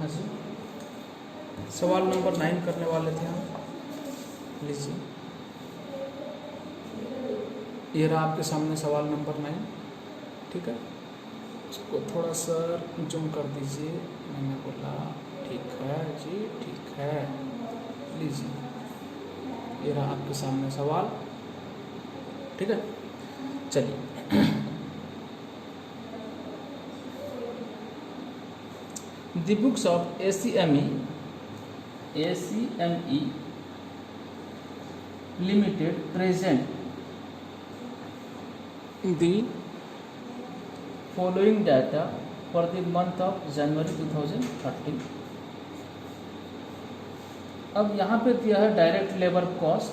हाँ जी, सवाल नंबर 9 करने वाले थे हम। लीजिए, ये रहा आपके सामने सवाल नंबर 9। ठीक है, इसको थोड़ा सा जूम कर दीजिए। मैंने बोला ठीक है जी, ठीक है। लीजिए, ये रहा आपके सामने सवाल। ठीक है, चलिए। The books of ACME Limited present the following data for the month of January 2013। अब यहाँ पे दिया है डायरेक्ट लेबर कॉस्ट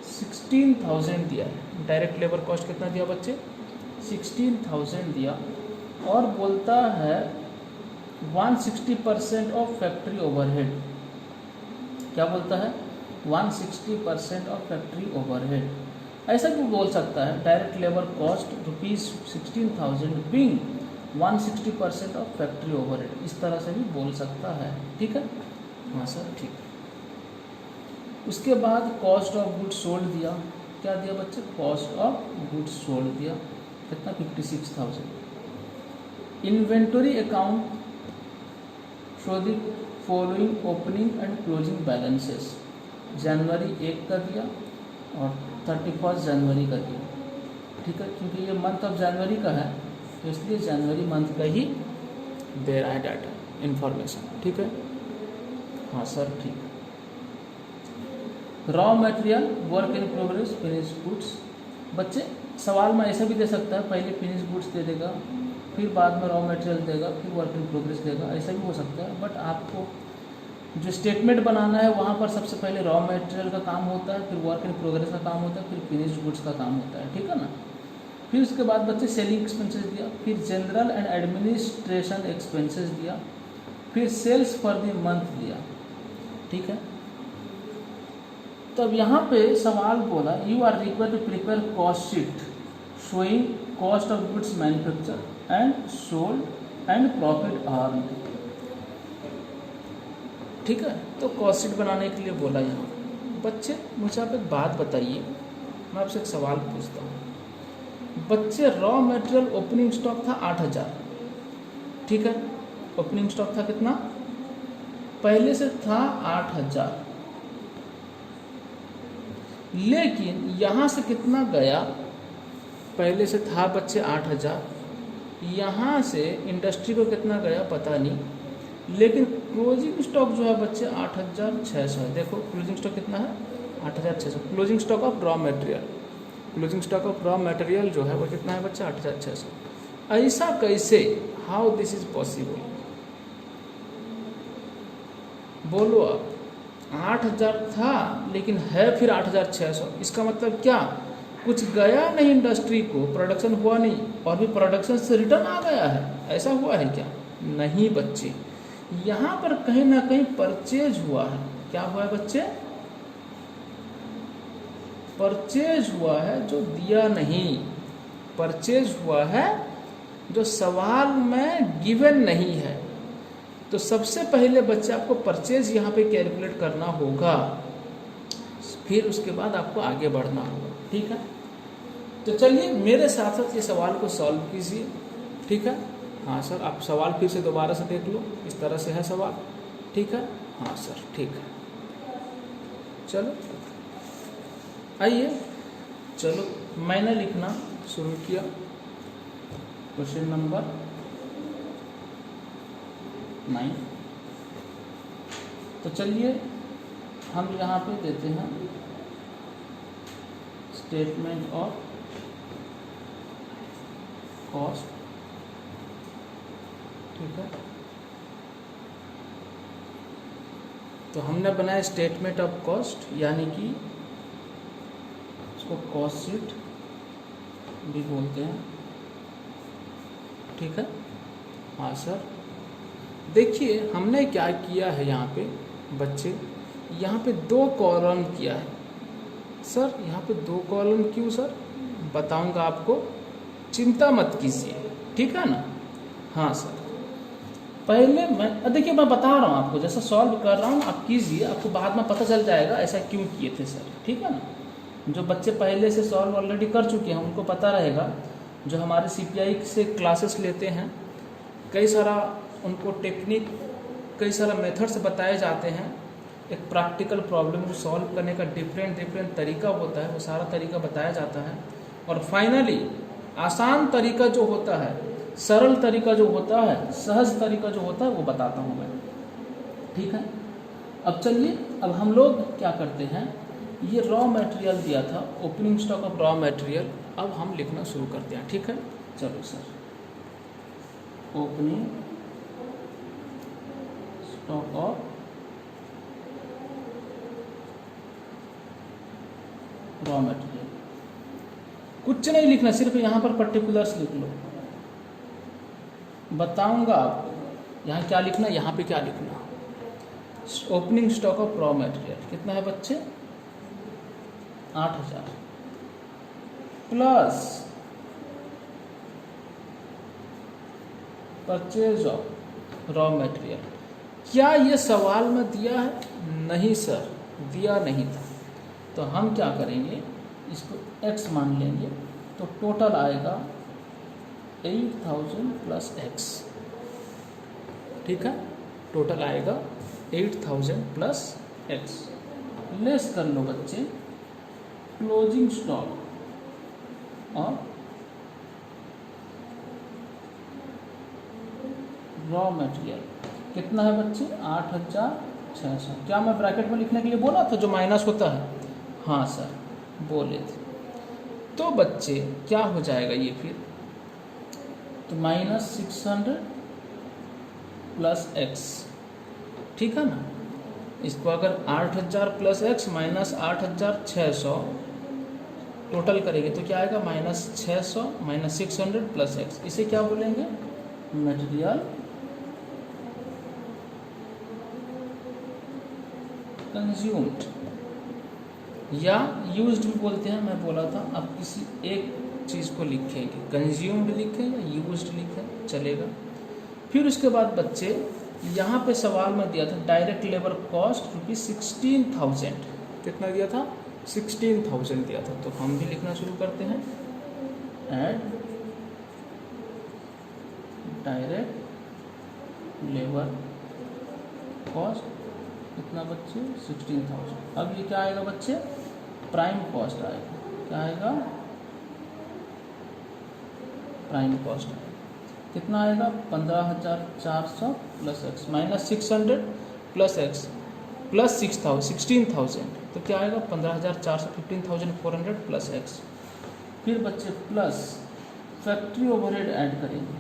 16,000 दिया है। डायरेक्ट लेबर कॉस्ट कितना दिया बच्चे? 16,000 दिया, और बोलता है 160% ऑफ फैक्ट्री ओवरहेड। क्या बोलता है? 160% ऑफ फैक्ट्री ओवरहेड। ऐसा क्यों बोल सकता है? Direct labour cost ₹16,000 being 160% of factory overhead, इस तरह से भी बोल सकता है। ठीक है, हाँ सर, ठीक है। उसके बाद कॉस्ट ऑफ गुड्स सोल्ड दिया। क्या दिया बच्चे? कॉस्ट ऑफ गुड्स सोल्ड दिया, कितना? 56,000। Inventory account show the following opening and closing balances. जनवरी 1 का दिया और 31 जनवरी का दिया। ठीक है, क्योंकि ये मंथ ऑफ जनवरी का है तो इसलिए जनवरी मंथ का ही दे रहा है डाटा, इंफॉर्मेशन। ठीक है, हाँ सर, ठीक है। Raw material, work in progress, finish goods. बच्चे सवाल में ऐसा भी दे सकता है, पहले फिनिश गुड्स दे देगा, फिर बाद में रॉ मटेरियल देगा, फिर वर्क इन प्रोग्रेस देगा, ऐसा भी हो सकता है। बट आपको जो स्टेटमेंट बनाना है वहाँ पर सबसे पहले रॉ मटेरियल का काम होता है, फिर वर्क इन प्रोग्रेस का काम होता है, फिर फिनिश गुड्स का काम होता है। ठीक है ना? फिर उसके बाद बच्चे सेलिंग एक्सपेंसेस दिया, फिर जनरल एंड एडमिनिस्ट्रेशन एक्सपेंसेस दिया, फिर सेल्स फॉर द मंथ दिया। ठीक है, तब यहाँ पे सवाल बोला you are required to prepare cost sheet showing cost of goods manufacture and sold and profit earn. ठीक है, तो कॉस्ट शीट बनाने के लिए बोला यहाँ। बच्चे मुझे आप एक बात बताइए, मैं आपसे एक सवाल पूछता हूँ। बच्चे रॉ मटेरियल ओपनिंग स्टॉक था 8,000। ठीक है, ओपनिंग स्टॉक था कितना? पहले से था 8,000, लेकिन यहाँ से कितना गया? पहले से था बच्चे 8,000, यहाँ से इंडस्ट्री को कितना गया पता नहीं, लेकिन क्लोजिंग स्टॉक जो है बच्चे 8,600 है। देखो क्लोजिंग स्टॉक कितना है? 8,600। Closing stock of raw material, closing stock of raw material जो है वो कितना है बच्चे? 8,600। ऐसा कैसे? How this is possible? बोलो आप। 8,000 था लेकिन है फिर 8,600। इसका मतलब क्या? कुछ गया नहीं इंडस्ट्री को, प्रोडक्शन हुआ नहीं, और भी प्रोडक्शन से रिटर्न आ गया है। ऐसा हुआ है क्या? नहीं बच्चे, यहाँ पर कहीं ना कहीं परचेज हुआ है। क्या हुआ है बच्चे? परचेज हुआ है जो दिया नहीं, परचेज हुआ है जो सवाल में गिवन नहीं है। तो सबसे पहले बच्चे आपको परचेज यहाँ पे कैलकुलेट करना होगा, फिर उसके बाद आपको आगे बढ़ना होगा। ठीक है, तो चलिए मेरे साथ साथ ये सवाल को सॉल्व कीजिए। ठीक है, हाँ सर, आप सवाल फिर से दोबारा से देख लो, इस तरह से है सवाल। ठीक है, हाँ सर, ठीक है। चलो आइए, चलो मैंने लिखना शुरू किया। Question number 9। तो चलिए हम यहाँ पे देते हैं स्टेटमेंट ऑफ कॉस्ट। ठीक है, तो हमने बनाया स्टेटमेंट ऑफ कॉस्ट, यानी कि इसको कॉस्ट शीट भी बोलते हैं। ठीक है, हाँ सर। देखिए हमने क्या किया है यहाँ पे बच्चे, यहाँ पे 2 कॉलम किया है। सर यहाँ पे 2 कॉलम क्यों सर? बताऊंगा आपको, चिंता मत कीजिए। ठीक है ना? हाँ सर। पहले मैं देखिए मैं बता रहा हूँ आपको, जैसा सॉल्व कर रहा हूँ आप कीजिए, आपको बाद में पता चल जाएगा ऐसा क्यों किए थे सर, ठीक है ना। जो बच्चे पहले से सॉल्व ऑलरेडी कर चुके हैं उनको पता रहेगा, जो हमारे CPI से क्लासेस लेते हैं कई सारा उनको टेक्निक, कई सारा मेथड्स बताए जाते हैं, एक प्रैक्टिकल प्रॉब्लम को सॉल्व करने का डिफरेंट तरीका होता है, वो सारा तरीका बताया जाता है। और फाइनली आसान तरीका जो होता है, सरल तरीका जो होता है, सहज तरीका जो होता है वो बताता हूँ मैं, ठीक है। अब चलिए, अब हम लोग क्या करते हैं, ये रॉ मटेरियल दिया था, opening stock of raw material, अब हम लिखना शुरू करते हैं, ठीक है। चलो sir, opening stock of raw material, कुछ नहीं लिखना, सिर्फ यहाँ पर पर्टिकुलर्स लिख लो, बताऊंगा आपको यहाँ क्या लिखना, यहाँ पे क्या लिखना। Opening stock of raw material कितना है बच्चे, 8000 plus purchase of raw material. क्या ये सवाल में दिया है? नहीं सर, दिया नहीं था। तो हम क्या करेंगे, इसको x मान लेंगे, तो टोटल आएगा 8000 प्लस x, ठीक है। टोटल आएगा 8000 प्लस x। लेस कर लो बच्चे, क्लोजिंग स्टॉक और रॉ मटेरियल कितना है बच्चे, 8600। क्या मैं ब्रैकेट में लिखने के लिए बोला था जो माइनस होता है? हाँ सर बोले थे। तो बच्चे क्या हो जाएगा ये फिर, तो -600 प्लस x, ठीक है ना। इसको अगर 8000 प्लस x माइनस 8600 टोटल करेंगे तो क्या आएगा, -600 माइनस 600 प्लस x। इसे क्या बोलेंगे, मटेरियल कंज्यूम्ड या यूज्ड भी बोलते हैं, मैं बोला था। अब किसी एक चीज़ को लिखेंगे, कंज्यूम्ड लिखें या यूज्ड लिखें चलेगा। फिर उसके बाद बच्चे यहाँ पे सवाल में दिया था डायरेक्ट लेबर कॉस्ट ₹16,000, कितना दिया था, 16,000 दिया था। तो हम भी लिखना शुरू करते हैं, एड डायरेक्ट लेबर कॉस्ट कितना बच्चे, 16,000। अब ये क्या आएगा बच्चे, प्राइम कॉस्ट आएगा, क्या आएगा, प्राइम कॉस्ट आएगा, कितना आएगा, 15,400 plus x minus 600 plus x plus 16,000, तो क्या आएगा 15,400, 15,400 प्लस एक्स। फिर बच्चे प्लस फैक्ट्री ओवरहेड ऐड करेंगे,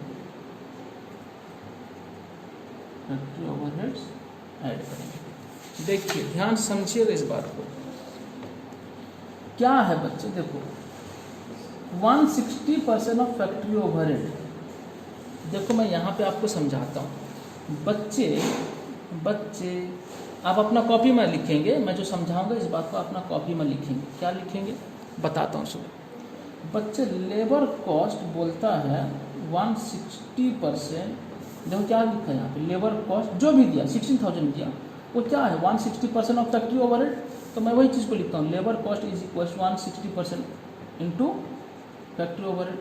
फैक्ट्री ओवरहेड्स ऐड करेंगे। देखिए ध्यान से समझिएगा इस बात को, क्या है बच्चे, देखो 160% ऑफ फैक्ट्री ओवरहेड। देखो मैं यहाँ पे आपको समझाता हूँ, बच्चे आप अपना कॉपी में लिखेंगे, मैं जो समझाऊंगा इस बात को अपना कॉपी में लिखेंगे। क्या लिखेंगे बताता हूँ सुबह। बच्चे लेबर कॉस्ट बोलता है 160%, देखो क्या लिखा है यहाँ पे, लेबर कॉस्ट जो भी दिया 16,000 दिया, वो क्या है 160% ऑफ फैक्ट्री ओवरहेड। तो मैं वही चीज़ को लिखता हूँ, labour cost is equal 160% into factory overhead,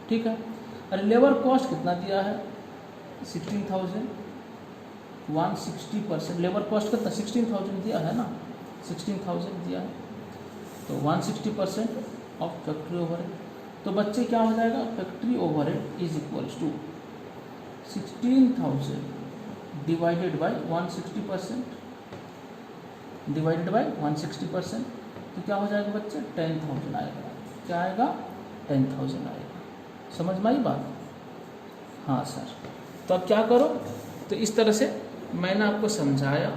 ठीक है। अरे लेबर कॉस्ट कितना दिया है, 16,000, 160% लेबर कॉस्ट कितना 16,000 दिया है ना, 16,000 दिया है, तो 160% ऑफ फैक्ट्री ओवरहेड। तो बच्चे क्या हो जाएगा, factory overhead is equals to 16,000 divided by 160%, divided by 160%, तो क्या हो जाएगा बच्चे 10,000 आएगा। क्या आएगा, 10,000 आएगा। समझ में आई बात? हाँ सर। तो अब क्या करो, तो इस तरह से मैंने आपको समझाया।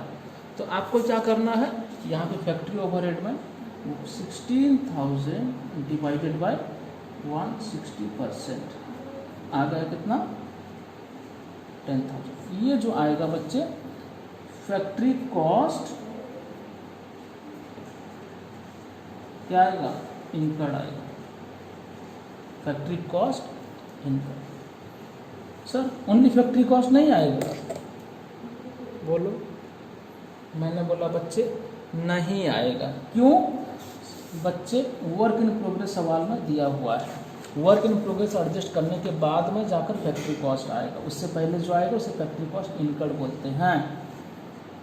तो आपको क्या करना है, यहाँ पे फैक्ट्री ओवरहेड में 16,000 डिवाइडेड बाई 160% आ गया कितना, 10,000। ये जो आएगा बच्चे फैक्ट्री कॉस्ट क्या आएगा, इनकर्ड आएगा, factory cost incurred. Sir only factory cost नहीं आएगा, बोलो। मैंने बोला बच्चे नहीं आएगा। क्यों? बच्चे वर्क इन प्रोग्रेस सवाल में दिया हुआ है, वर्क इन प्रोग्रेस एडजस्ट करने के बाद में जाकर फैक्ट्री कॉस्ट आएगा, उससे पहले जो आएगा उसे फैक्ट्री कॉस्ट इनकर्ड बोलते हैं।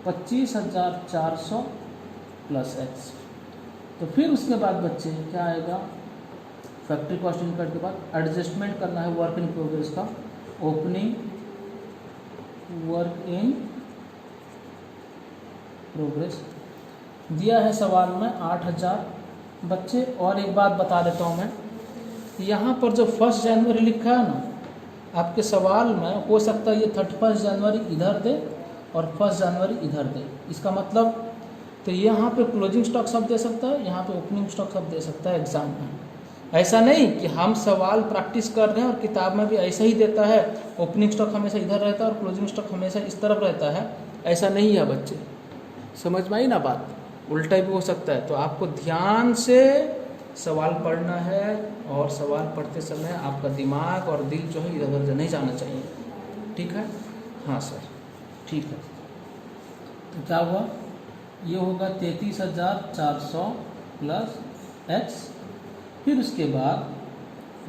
25,400 प्लस एक्स। तो फिर उसके बाद बच्चे क्या आएगा, फैक्ट्री कॉस्ट इनकर्ड के बाद एडजस्टमेंट करना है वर्क इन प्रोग्रेस का। ओपनिंग वर्क इन प्रोग्रेस दिया है सवाल में 8,000 बच्चे। और एक बात बता देता हूँ मैं, यहाँ पर जो 1 जनवरी लिखा है ना, आपके सवाल में हो सकता है ये 31 जनवरी इधर दे और 1 जनवरी इधर दे। इसका मतलब तो यहाँ पे क्लोजिंग स्टॉक शब्द दे सकता है, यहाँ पे ओपनिंग स्टॉक शब्द दे सकता है एग्जाम में। ऐसा नहीं कि हम सवाल प्रैक्टिस कर रहे हैं और किताब में भी ऐसा ही देता है, ओपनिंग स्टॉक हमेशा इधर रहता है और क्लोजिंग स्टॉक हमेशा इस तरफ रहता है, ऐसा नहीं है बच्चे। समझ में आई ना बात? उल्टा भी हो सकता है। तो आपको ध्यान से सवाल पढ़ना है और सवाल पढ़ते समय आपका दिमाग और दिल जो है इधर उधर नहीं जाना चाहिए। ठीक है? हाँ सर, ठीक है। तो क्या हुआ, ये होगा 33,400 प्लस एक्स। फिर उसके बाद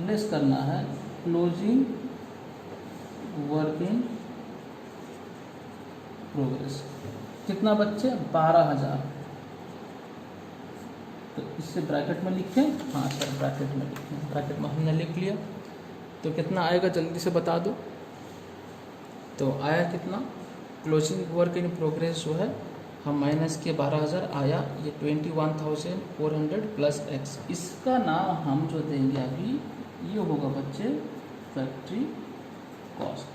लेस करना है क्लोजिंग वर्क इन प्रोग्रेस। कितना बच्चे? 12,000। तो इससे ब्रैकेट में लिखें। हाँ सर, ब्रैकेट में लिखें। ब्रैकेट में हमने लिख लिया। तो कितना आएगा जल्दी से बता दो। तो आया कितना, क्लोजिंग वर्क इन प्रोग्रेस जो है हम माइनस के 12,000 आया, ये 21,400 प्लस एक्स। इसका नाम हम जो देंगे अभी ये होगा बच्चे फैक्ट्री कॉस्ट।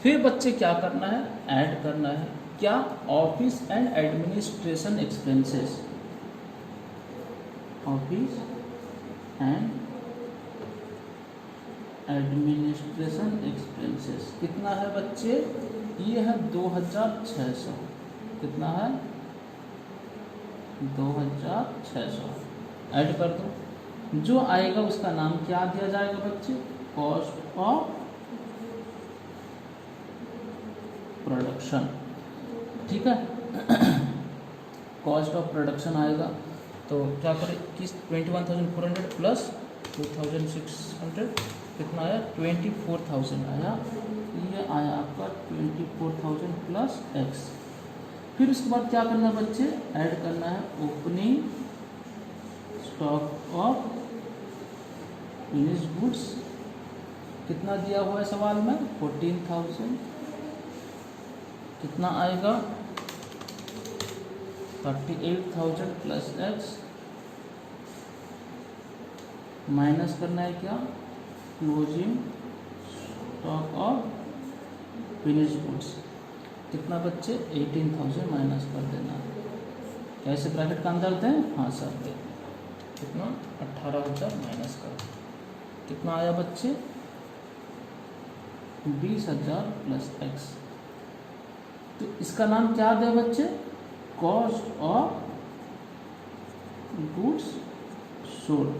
फिर बच्चे क्या करना है, ऐड करना है क्या, office and administration expenses. Office and administration expenses कितना है बच्चे, ये है 2,600। कितना है? 2,600। ऐड कर दो। जो आएगा उसका नाम क्या दिया जाएगा बच्चे, कॉस्ट ऑफ प्रोडक्शन। ठीक है? कॉस्ट ऑफ प्रोडक्शन आएगा। तो क्या करें, किस 21,400 प्लस 2,600 कितना आया, 24,000 आया। ये आया आपका 24,000 प्लस एक्स। फिर उसके बाद क्या करना है बच्चे, ऐड करना है opening stock of finished goods. कितना दिया हुआ है सवाल में, 14,000। कितना आएगा, 38,000 प्लस एक्स। माइनस करना है क्या, closing stock of finished goods. कितना बच्चे, 18,000 माइनस कर देना। कैसे ब्रैकेट का अंदर दें? हाँ सर दे। कितना, 18,000 माइनस कर। कितना आया बच्चे, 20,000 प्लस एक्स। तो इसका नाम क्या दे बच्चे, कॉस्ट ऑफ गुड्स सोल्ड।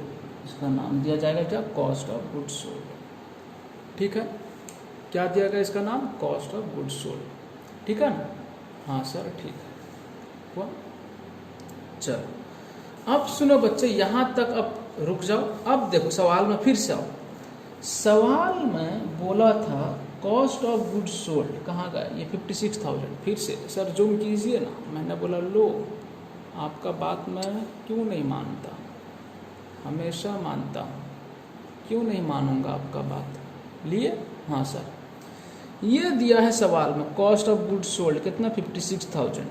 इसका नाम दिया जाएगा क्या, कॉस्ट ऑफ गुड्स सोल्ड। ठीक है? क्या दिया गया इसका नाम, कॉस्ट ऑफ गुड्स सोल्ड। ठीक है ना? हाँ सर ठीक है। हुआ? चलो अब सुनो बच्चे, यहाँ तक अब रुक जाओ। अब देखो सवाल में फिर से आओ। सवाल में बोला था कॉस्ट ऑफ गुड्स सोल्ड, कहाँ गया ये 56,000। फिर से सर जूम कीजिए ना। मैंने बोला लो, आपका बात मैं क्यों नहीं मानता, हमेशा मानता हूँ, क्यों नहीं मानूंगा आपका बात। लिए? हाँ सर, ये दिया है सवाल में कॉस्ट ऑफ गुड्स सोल्ड कितना, 56,000।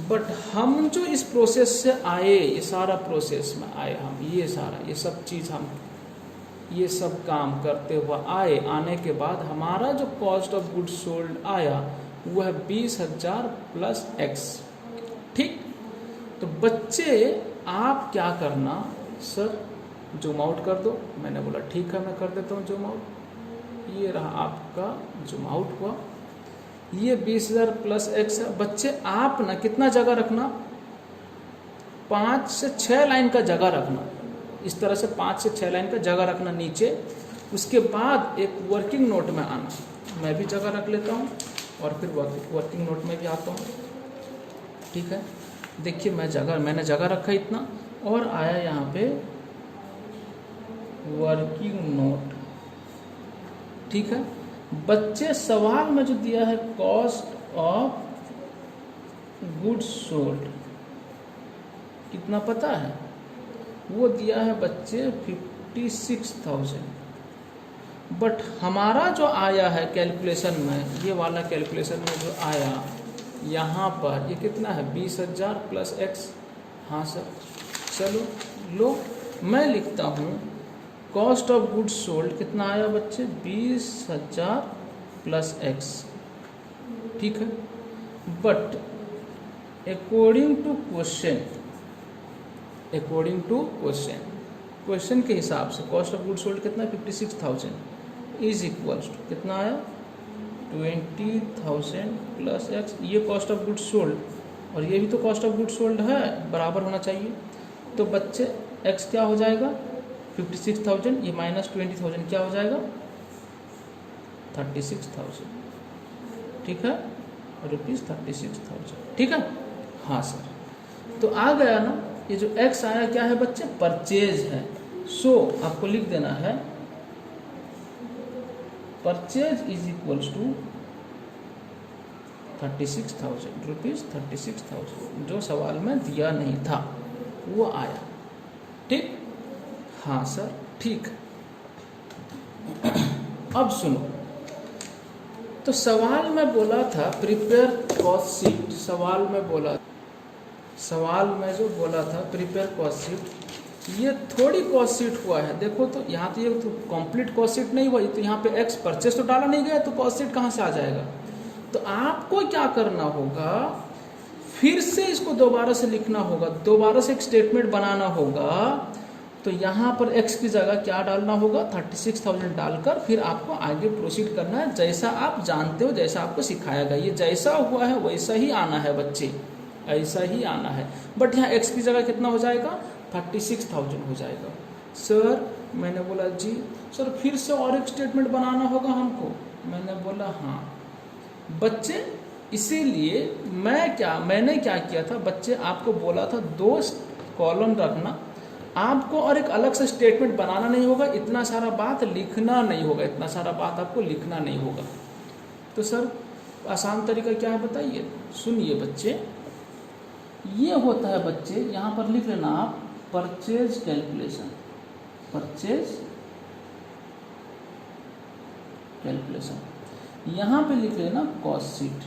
बट हम जो इस प्रोसेस से आए, ये सारा प्रोसेस में आए हम, ये सारा ये सब चीज़ हम ये सब काम करते हुए आए, आने के बाद हमारा जो कॉस्ट ऑफ गुड्स सोल्ड आया वो है 20,000 प्लस एक्स। ठीक? तो बच्चे आप क्या करना, सर जूम आउट कर दो। मैंने बोला ठीक है मैं कर देता हूँ जूम आउट। ये रहा आपका जूम आउट हुआ। ये 20,000 प्लस एक्स है। बच्चे आप ना कितना जगह रखना, 5 से 6 लाइन का जगह रखना। इस तरह से 5 से 6 लाइन का जगह रखना नीचे। उसके बाद एक वर्किंग नोट में आना। मैं भी जगह रख लेता हूँ। और फिर वर्किंग नोट में भी आता हूँ। ठीक है, देखिए मैंने जगह रखा इतना और आया यहाँ पे वर्किंग नोट। ठीक है, बच्चे सवाल में जो दिया है कॉस्ट ऑफ गुड्स सोल्ड कितना पता है? वो दिया है बच्चे 56,000। बट हमारा जो आया है कैलकुलेशन में, ये वाला कैलकुलेशन में जो आया यहाँ पर, ये कितना है? 20,000 प्लस एक्स। हाँ सर, चलो लो मैं लिखता हूँ कॉस्ट ऑफ गुड्स सोल्ड कितना आया बच्चे? 20,000 प्लस एक्स। ठीक है, बट अकॉर्डिंग टू क्वेश्चन के हिसाब से कॉस्ट ऑफ गुड्स सोल्ड कितना? 56,000 इज इक्वल्स टू कितना आया? 20,000 प्लस एक्स। ये कॉस्ट ऑफ गुड्स सोल्ड और ये भी तो कॉस्ट ऑफ गुड्स सोल्ड है, बराबर होना चाहिए। तो बच्चे एक्स क्या हो जाएगा? 56,000, ये माइनस 20,000 क्या हो जाएगा? 36,000। ठीक है, ₹36,000। ठीक है, हाँ सर। तो आ गया ना, ये जो एक्स आया क्या है बच्चे? परचेज है। सो आपको लिख देना है purchase is equals to 36,000 rupees. 36,000 जो सवाल में दिया नहीं था वो आया। ठीक, हाँ सर, ठीक। अब सुनो, तो सवाल में बोला था प्रिपेयर कॉस्ट शीट। सवाल में जो बोला था प्रिपेयर कॉस्ट शीट, ये थोड़ी कॉस्ट शीट हुआ है। देखो तो यहाँ तो ये तो कंप्लीट कॉस्ट शीट नहीं हुआ, तो यहाँ पे एक्स परचेस तो डाला नहीं गया, तो कॉस्ट शीट कहाँ से आ जाएगा? तो आपको क्या करना होगा, फिर से इसको दोबारा से लिखना होगा, दोबारा से एक स्टेटमेंट बनाना होगा। तो यहाँ पर x की जगह क्या डालना होगा? 36,000 डालकर फिर आपको आगे प्रोसीड करना है, जैसा आप जानते हो, जैसा आपको सिखाया गया। ये जैसा हुआ है वैसा ही आना है बच्चे, ऐसा ही आना है। बट यहाँ x की जगह कितना हो जाएगा? 36,000 हो जाएगा। सर मैंने बोला जी सर फिर से और एक स्टेटमेंट बनाना होगा हमको। मैंने बोला हाँ बच्चे, इसीलिए मैंने क्या किया था बच्चे, आपको बोला था 2 कॉलम रखना आपको और एक अलग से स्टेटमेंट बनाना नहीं होगा, इतना सारा बात लिखना नहीं होगा, इतना सारा बात आपको लिखना नहीं होगा। तो सर आसान तरीका क्या है बताइए? सुनिए बच्चे, ये होता है बच्चे, यहाँ पर लिख लेना आप परचेज कैलकुलेशन। यहाँ पे लिख लेना कॉस्ट शीट,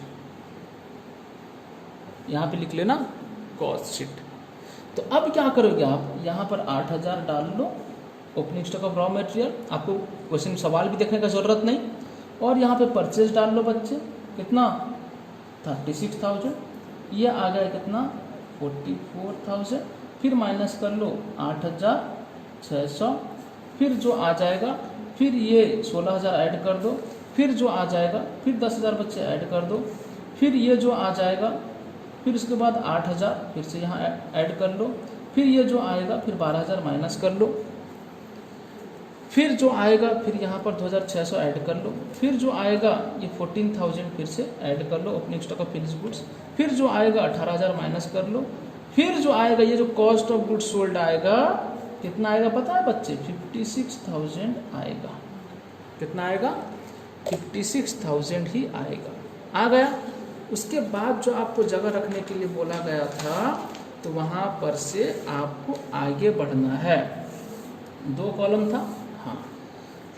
यहाँ पे लिख लेना कॉस्ट शीट। तो अब क्या करोगे आप? यहाँ पर 8,000 डाल लो opening stock of raw material, आपको क्वेश्चन सवाल भी देखने का ज़रूरत नहीं। और यहाँ पे परचेज डाल लो बच्चे, कितना? 36,000। ये आ गया कितना? 44,000। फिर माइनस कर लो 8,600। फिर जो आ जाएगा, फिर ये 16,000 ऐड कर दो, फिर जो आ जाएगा, फिर 10,000 बच्चे ऐड कर दो, फिर ये जो आ जाएगा, फिर उसके बाद 8,000 फिर से यहाँ ऐड कर लो, फिर ये जो आएगा, फिर 12,000 माइनस कर लो, फिर जो आएगा, फिर यहाँ पर 2,600 ऐड कर लो, फिर जो आएगा ये 14,000 फिर से ऐड कर लो opening stock of finish goods, फिर जो आएगा 18,000 माइनस कर लो, फिर जो आएगा ये जो कॉस्ट ऑफ गुड्स सोल्ड आएगा, कितना आएगा पता है बच्चे? 56,000 आएगा। कितना आएगा? 56,000 ही आएगा। आ गया। उसके बाद जो आपको जगह रखने के लिए बोला गया था, तो वहाँ पर से आपको आगे बढ़ना है। 2 कॉलम था, हाँ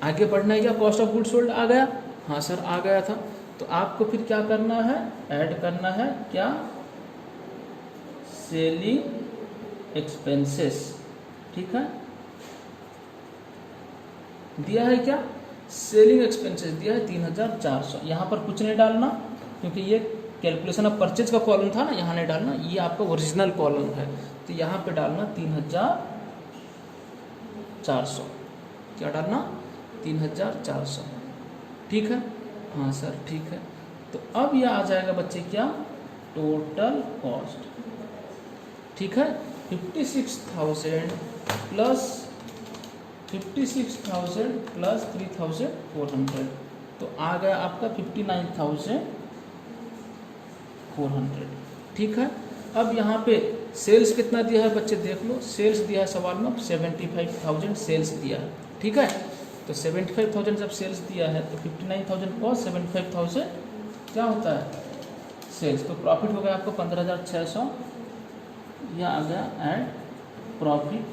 आगे बढ़ना है। क्या कॉस्ट ऑफ गुड्स सोल्ड आ गया? हाँ सर आ गया था। तो आपको फिर क्या करना है? ऐड करना है क्या? Selling expenses. ठीक है, दिया है क्या? सेलिंग एक्सपेंसेस दिया है 3,400। यहाँ पर कुछ नहीं डालना, क्योंकि ये कैलकुलेशन ऑफ परचेज का कॉलम था ना, यहाँ नहीं डालना, ये आपका ओरिजिनल कॉलम है। तो यहाँ पे डालना 3,400। क्या डालना? 3,400। ठीक है, हाँ सर ठीक है। तो अब यह आ जाएगा बच्चे क्या? Total cost. ठीक है, 56,000 प्लस 3,400, तो आ गया आपका 59,000 400। ठीक है, अब यहाँ पे सेल्स कितना दिया है बच्चे देख लो, सेल्स दिया है सवाल में 75,000 सेल्स दिया है। ठीक है, तो 75,000 जब सेल्स दिया है तो 59,000 कॉस्ट, 75,000 क्या होता है सेल्स, तो प्रॉफिट हो गया आपको 15,600, यह आ गया एंड प्रॉफिट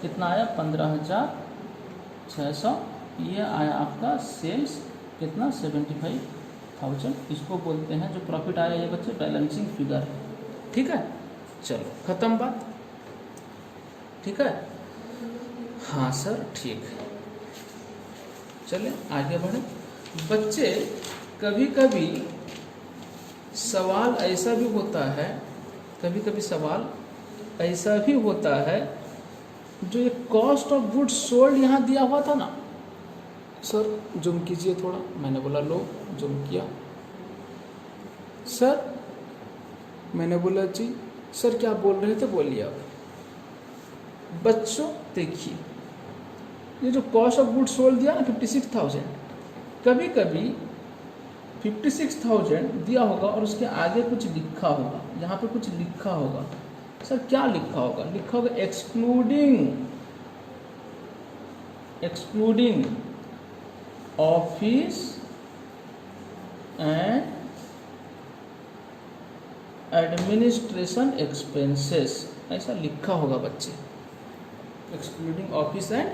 कितना आया 15,600, ये आया आपका सेल्स कितना 75,000, इसको बोलते हैं जो प्रॉफिट आया ये बच्चे बैलेंसिंग फिगर है। ठीक है, चलो खत्म बात। ठीक है, हाँ सर ठीक है, चले आगे बढ़े बच्चे। कभी कभी सवाल ऐसा भी होता है, कभी कभी सवाल ऐसा भी होता है, जो ये कॉस्ट ऑफ गुड्स सोल्ड यहाँ दिया हुआ था ना सर, जूम कीजिए थोड़ा, मैंने बोला लो जूम किया सर, मैंने बोला जी सर क्या बोल रहे थे बोलिए आप। बच्चों देखिए ये जो कॉस्ट ऑफ गुड्स सोल्ड दिया ना 56,000, कभी कभी 56,000 दिया होगा और उसके आगे कुछ लिखा होगा, यहाँ पे कुछ लिखा होगा सर, क्या लिखा होगा, लिखा होगा excluding office and administration expenses, ऐसा लिखा होगा बच्चे, excluding office and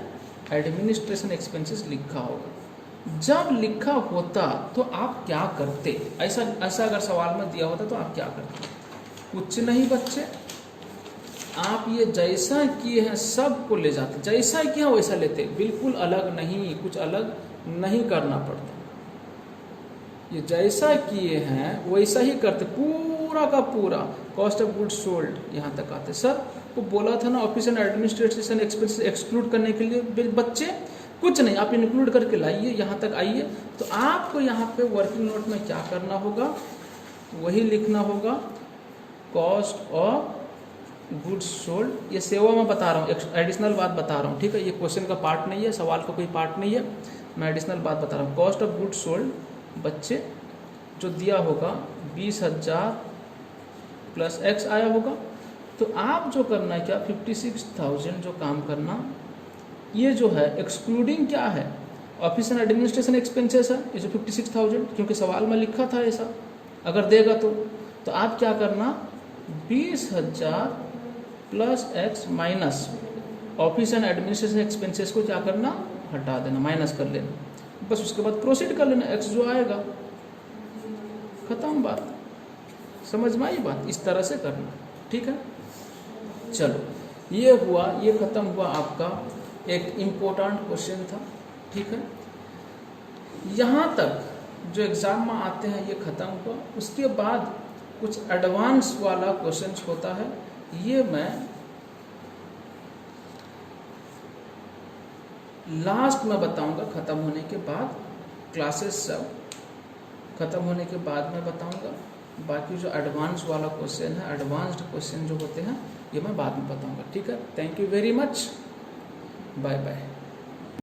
administration expenses लिखा होगा। जब लिखा होता तो आप क्या करते, ऐसा अगर सवाल में दिया होता तो आप क्या करते? कुछ नहीं बच्चे, आप ये जैसा किए हैं सबको ले जाते, जैसा किया वैसा लेते, बिल्कुल अलग नहीं, कुछ अलग नहीं करना पड़ता, ये जैसा किए हैं वैसा ही करते, पूरा का पूरा कॉस्ट ऑफ गुड्स सोल्ड यहाँ तक आते। सर वो बोला था ना office and administration expenses exclude करने के लिए, बच्चे कुछ नहीं, आप इंक्लूड करके लाइए, यहाँ तक आइए, तो आपको यहाँ पे वर्किंग नोट में क्या करना होगा, वही लिखना होगा कॉस्ट ऑफ गुड्स सोल्ड। ये सेवा में बता रहा हूँ, एडिशनल बात बता रहा हूँ, ठीक है, ये क्वेश्चन का पार्ट नहीं है, सवाल का कोई पार्ट नहीं है, मैं एडिशनल बात बता रहा हूँ। कॉस्ट ऑफ गुड्स सोल्ड बच्चे जो दिया होगा 20,000 प्लस एक्स आया होगा, तो आप जो करना है क्या 56,000 जो काम करना, ये जो है एक्सक्लूडिंग क्या है ऑफिस एंड एडमिनिस्ट्रेशन एक्सपेंसेस है, ये जो 56,000, क्योंकि सवाल में लिखा था ऐसा, अगर देगा तो आप क्या करना 20,000 plus x minus office and administration expenses को क्या करना हटा देना, माइनस कर लेना, बस उसके बाद प्रोसीड कर लेना, एक्स जो आएगा, खत्म बात, समझ में आई बात, इस तरह से करना। ठीक है, चलो ये हुआ, ये खत्म हुआ आपका एक इम्पोर्टेंट क्वेश्चन था। ठीक है, यहाँ तक जो एग्जाम में आते हैं ये खत्म हुआ, उसके बाद कुछ एडवांस वाला क्वेश्चन होता है, ये मैं लास्ट में बताऊंगा, खत्म होने के बाद, क्लासेस सब खत्म होने के बाद मैं बताऊंगा। बाकी जो एडवांस वाला क्वेश्चन है, एडवांस्ड क्वेश्चन जो होते हैं, ये मैं बाद में बताऊंगा। ठीक है, thank you very much, bye bye.